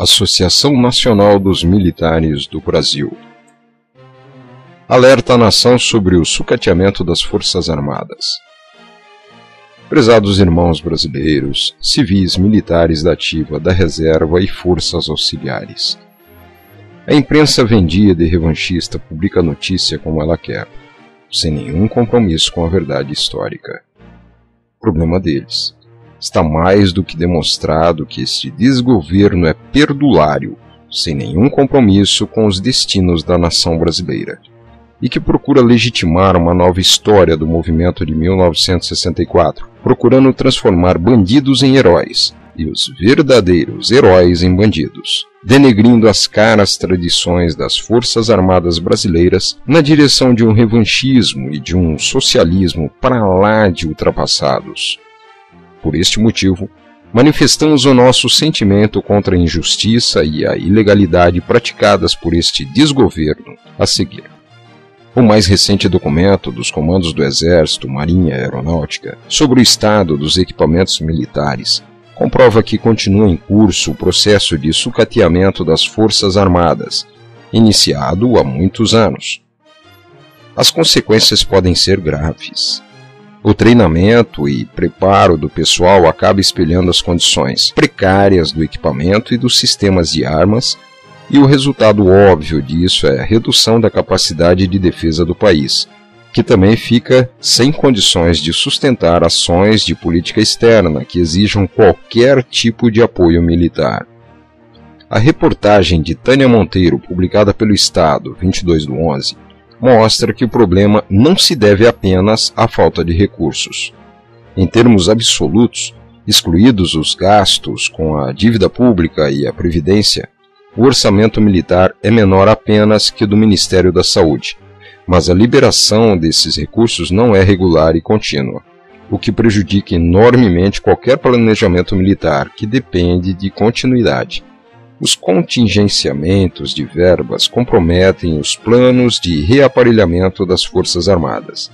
Associação Nacional dos Militares do Brasil alerta a nação sobre o sucateamento das Forças Armadas. Prezados irmãos brasileiros, civis, militares da ativa, da reserva e forças auxiliares. A imprensa vendida e revanchista publica a notícia como ela quer, sem nenhum compromisso com a verdade histórica. Problema deles. Está mais do que demonstrado que este desgoverno é perdulário, sem nenhum compromisso com os destinos da nação brasileira, e que procura legitimar uma nova história do movimento de 1964, procurando transformar bandidos em heróis, e os verdadeiros heróis em bandidos, denegrindo as caras tradições das Forças Armadas brasileiras na direção de um revanchismo e de um socialismo para lá de ultrapassados. Por este motivo, manifestamos o nosso sentimento contra a injustiça e a ilegalidade praticadas por este desgoverno a seguir. O mais recente documento dos comandos do Exército, Marinha e Aeronáutica sobre o estado dos equipamentos militares comprova que continua em curso o processo de sucateamento das Forças Armadas, iniciado há muitos anos. As consequências podem ser graves. O treinamento e preparo do pessoal acaba espelhando as condições precárias do equipamento e dos sistemas de armas, e o resultado óbvio disso é a redução da capacidade de defesa do país, que também fica sem condições de sustentar ações de política externa que exijam qualquer tipo de apoio militar. A reportagem de Tânia Monteiro, publicada pelo Estado, 22/11, mostra que o problema não se deve apenas à falta de recursos. Em termos absolutos, excluídos os gastos com a dívida pública e a Previdência, o orçamento militar é menor apenas que o do Ministério da Saúde, mas a liberação desses recursos não é regular e contínua, o que prejudica enormemente qualquer planejamento militar que depende de continuidade. Os contingenciamentos de verbas comprometem os planos de reaparelhamento das Forças Armadas.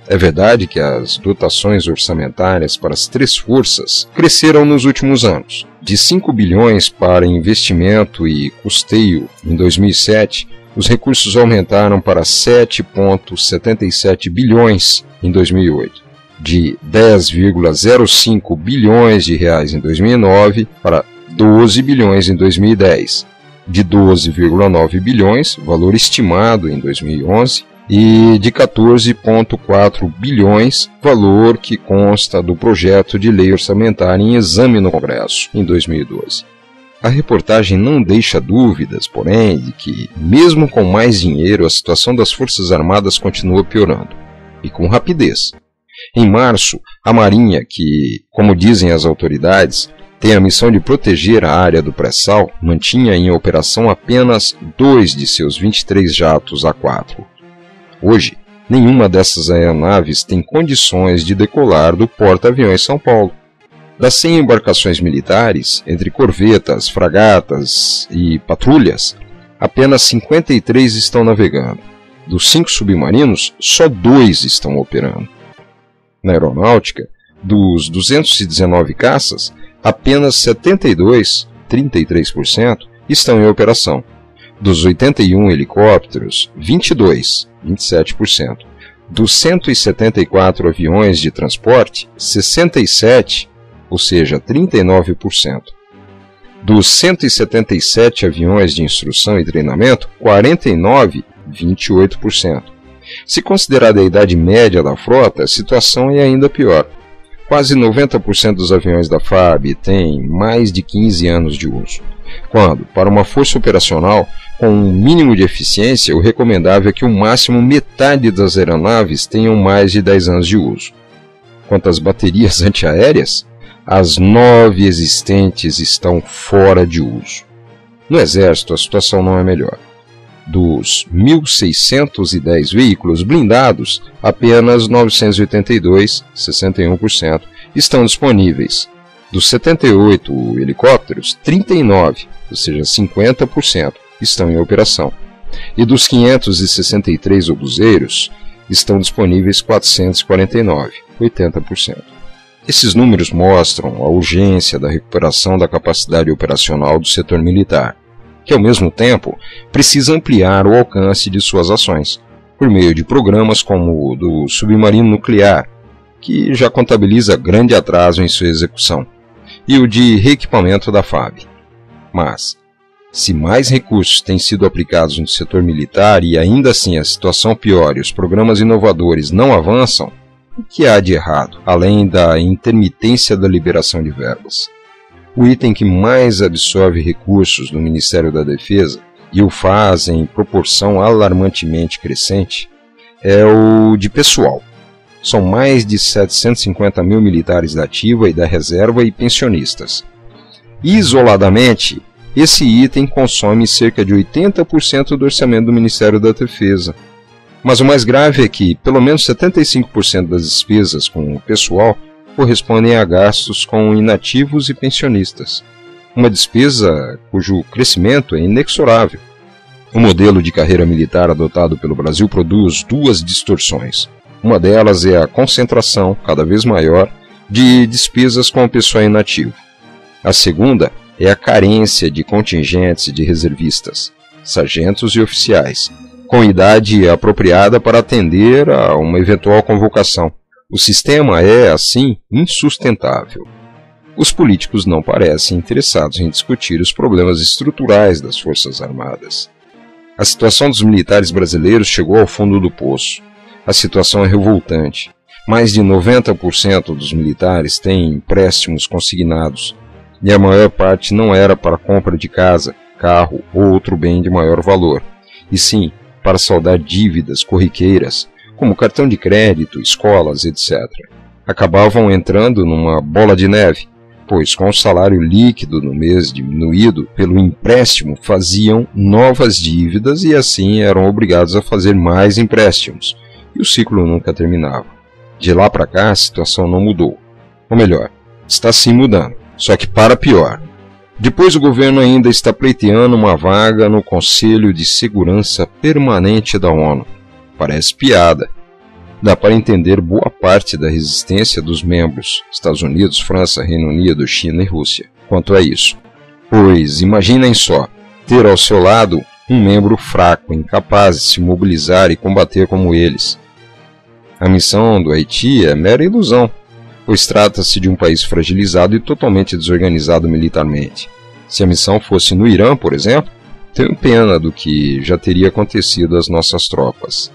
É verdade que as dotações orçamentárias para as três forças cresceram nos últimos anos. De 5 bilhões para investimento e custeio em 2007, os recursos aumentaram para 7,77 bilhões em 2008. De 10,05 bilhões de reais em 2009 para 12 bilhões em 2010. De 12,9 bilhões, valor estimado em 2011, e de 14,4 bilhões, valor que consta do projeto de lei orçamentária em exame no Congresso, em 2012. A reportagem não deixa dúvidas, porém, de que, mesmo com mais dinheiro, a situação das Forças Armadas continua piorando, e com rapidez. Em março, a Marinha, que, como dizem as autoridades, tem a missão de proteger a área do pré-sal, mantinha em operação apenas 2 de seus 23 jatos A4. Hoje, nenhuma dessas aeronaves tem condições de decolar do porta-aviões São Paulo. Das 100 embarcações militares, entre corvetas, fragatas e patrulhas, apenas 53 estão navegando. Dos 5 submarinos, só 2 estão operando. Na aeronáutica, dos 219 caças, apenas 72, 33%, estão em operação. Dos 81 helicópteros, 22, 27%. Dos 174 aviões de transporte, 67, ou seja, 39%. Dos 177 aviões de instrução e treinamento, 49, 28%. Se considerada a idade média da frota, a situação é ainda pior. Quase 90% dos aviões da FAB têm mais de 15 anos de uso, quando, para uma força operacional com um mínimo de eficiência, o recomendável é que o máximo metade das aeronaves tenham mais de 10 anos de uso. Quanto às baterias antiaéreas, as 9 existentes estão fora de uso. No Exército, a situação não é melhor. Dos 1.610 veículos blindados, apenas 982, 61%, estão disponíveis. Dos 78 helicópteros, 39, ou seja, 50%, estão em operação. E dos 563 obuseiros, estão disponíveis 449, 80%. Esses números mostram a urgência da recuperação da capacidade operacional do setor militar, que ao mesmo tempo precisa ampliar o alcance de suas ações, por meio de programas como o do submarino nuclear, que já contabiliza grande atraso em sua execução, e o de reequipamento da FAB. Mas, se mais recursos têm sido aplicados no setor militar e ainda assim a situação piora e os programas inovadores não avançam, o que há de errado, além da intermitência da liberação de verbas? O item que mais absorve recursos do Ministério da Defesa, e o faz em proporção alarmantemente crescente, é o de pessoal. São mais de 750 mil militares da ativa e da reserva e pensionistas. Isoladamente, esse item consome cerca de 80% do orçamento do Ministério da Defesa. Mas o mais grave é que, pelo menos 75% das despesas com o pessoal correspondem a gastos com inativos e pensionistas. Uma despesa cujo crescimento é inexorável. O modelo de carreira militar adotado pelo Brasil produz duas distorções. Uma delas é a concentração, cada vez maior, de despesas com o pessoal inativo. A segunda é a carência de contingentes de reservistas, sargentos e oficiais, com idade apropriada para atender a uma eventual convocação. O sistema é, assim, insustentável. Os políticos não parecem interessados em discutir os problemas estruturais das Forças Armadas. A situação dos militares brasileiros chegou ao fundo do poço. A situação é revoltante. Mais de 90% dos militares têm empréstimos consignados, e a maior parte não era para compra de casa, carro ou outro bem de maior valor, e sim para saldar dívidas corriqueiras, como cartão de crédito, escolas, etc. Acabavam entrando numa bola de neve, pois com o salário líquido no mês diminuído pelo empréstimo faziam novas dívidas e assim eram obrigados a fazer mais empréstimos, e o ciclo nunca terminava. De lá para cá a situação não mudou. Ou melhor, está sim mudando, só que para pior. Depois o governo ainda está pleiteando uma vaga no Conselho de Segurança Permanente da ONU. Parece piada. Dá para entender boa parte da resistência dos membros, Estados Unidos, França, Reino Unido, China e Rússia, quanto a isso. Pois, imaginem só, ter ao seu lado um membro fraco, incapaz de se mobilizar e combater como eles. A missão do Haiti é mera ilusão, pois trata-se de um país fragilizado e totalmente desorganizado militarmente. Se a missão fosse no Irã, por exemplo, tenho pena do que já teria acontecido às nossas tropas.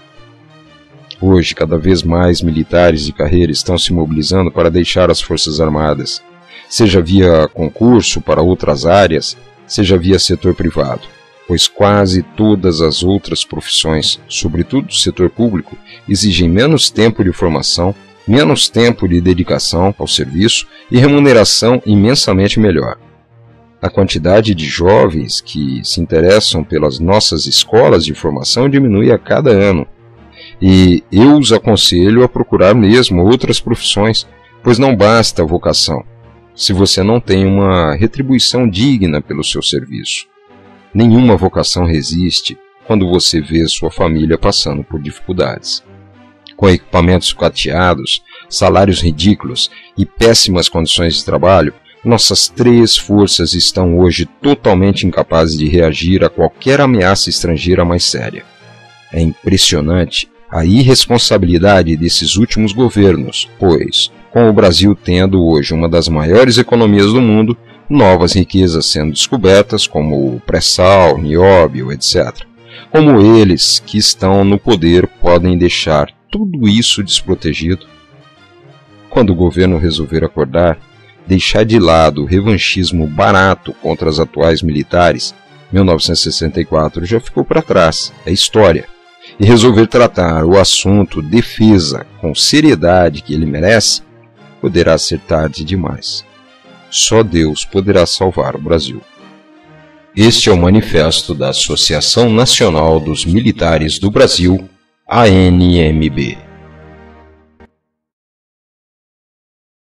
Hoje, cada vez mais militares de carreira estão se mobilizando para deixar as Forças Armadas, seja via concurso para outras áreas, seja via setor privado, pois quase todas as outras profissões, sobretudo do setor público, exigem menos tempo de formação, menos tempo de dedicação ao serviço e remuneração imensamente melhor. A quantidade de jovens que se interessam pelas nossas escolas de formação diminui a cada ano. E eu os aconselho a procurar mesmo outras profissões, pois não basta a vocação, se você não tem uma retribuição digna pelo seu serviço. Nenhuma vocação resiste quando você vê sua família passando por dificuldades. Com equipamentos sucateados, salários ridículos e péssimas condições de trabalho, nossas três forças estão hoje totalmente incapazes de reagir a qualquer ameaça estrangeira mais séria. É impressionante a irresponsabilidade desses últimos governos, pois, com o Brasil tendo hoje uma das maiores economias do mundo, novas riquezas sendo descobertas, como o pré-sal, nióbio, etc. Como eles que estão no poder podem deixar tudo isso desprotegido? Quando o governo resolver acordar, deixar de lado o revanchismo barato contra as atuais militares, 1964 já ficou para trás, é história, e resolver tratar o assunto defesa com seriedade que ele merece, poderá ser tarde demais. Só Deus poderá salvar o Brasil. Este é o manifesto da Associação Nacional dos Militares do Brasil, ANMB.